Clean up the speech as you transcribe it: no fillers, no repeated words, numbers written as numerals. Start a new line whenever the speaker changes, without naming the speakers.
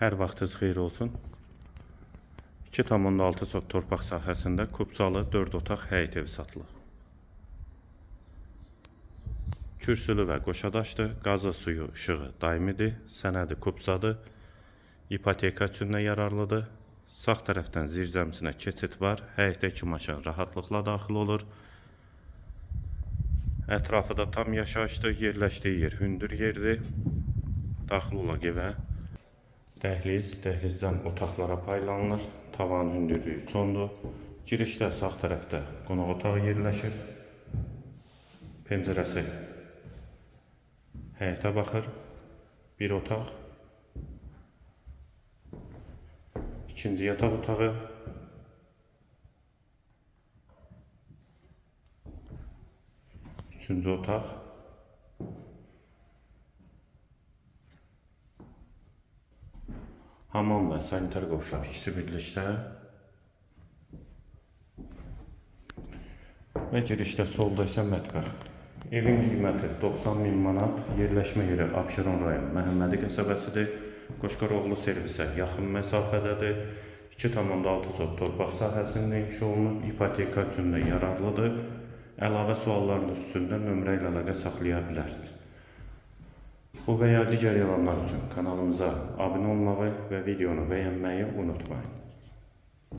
Hər vaxtınız xeyir olsun. 2,6 sot torpaq sahəsində Kubcalı 4 otaq həyət evi satılır. Kürsülü və qoşadaşdır, qazı, suyu, işığı daimidir, sənədi Kubcadır, ipoteka üçün də yararlıdır. Sağ tərəfdən zirzəmisinə keçid var, həyətdə 2 maşın rahatlıqla daxil olur. Ətrafı da tam yaşayışdır, yerləşdiyi yer hündür yerdir. Daxil olaq evə. Dəhliz, dəhlizdən otaqlara paylanılır. Tavan hündürlüyü sondur. Girişdə sağ tərəfdə qonaq otağı yerləşir. Pəncərəsi həyətə baxır. Bir otaq. İkinci yataq otağı. Üçüncü otaq. Hamam və sanitar qovşaq ikisi birlikdə. Və girişdə solda isə mətbəx. Evin qiyməti 90.000 manat, yerləşmə yeri Abşeron rayon Məhəmmədi qəsəbəsidir. Qoşqaroğlu servisə yaxın məsafədədir. 2,6 sot torpaq sahəsində inşa olunub, ipoteka üçün də yararlıdır. Əlavə suallarınız üçün də nömrə ilə əlaqə saxlaya bilərsiniz. Bu və ya digər yalanlar üçün kanalımıza abunə olmağı və videonu bəyənməyi unutmayın.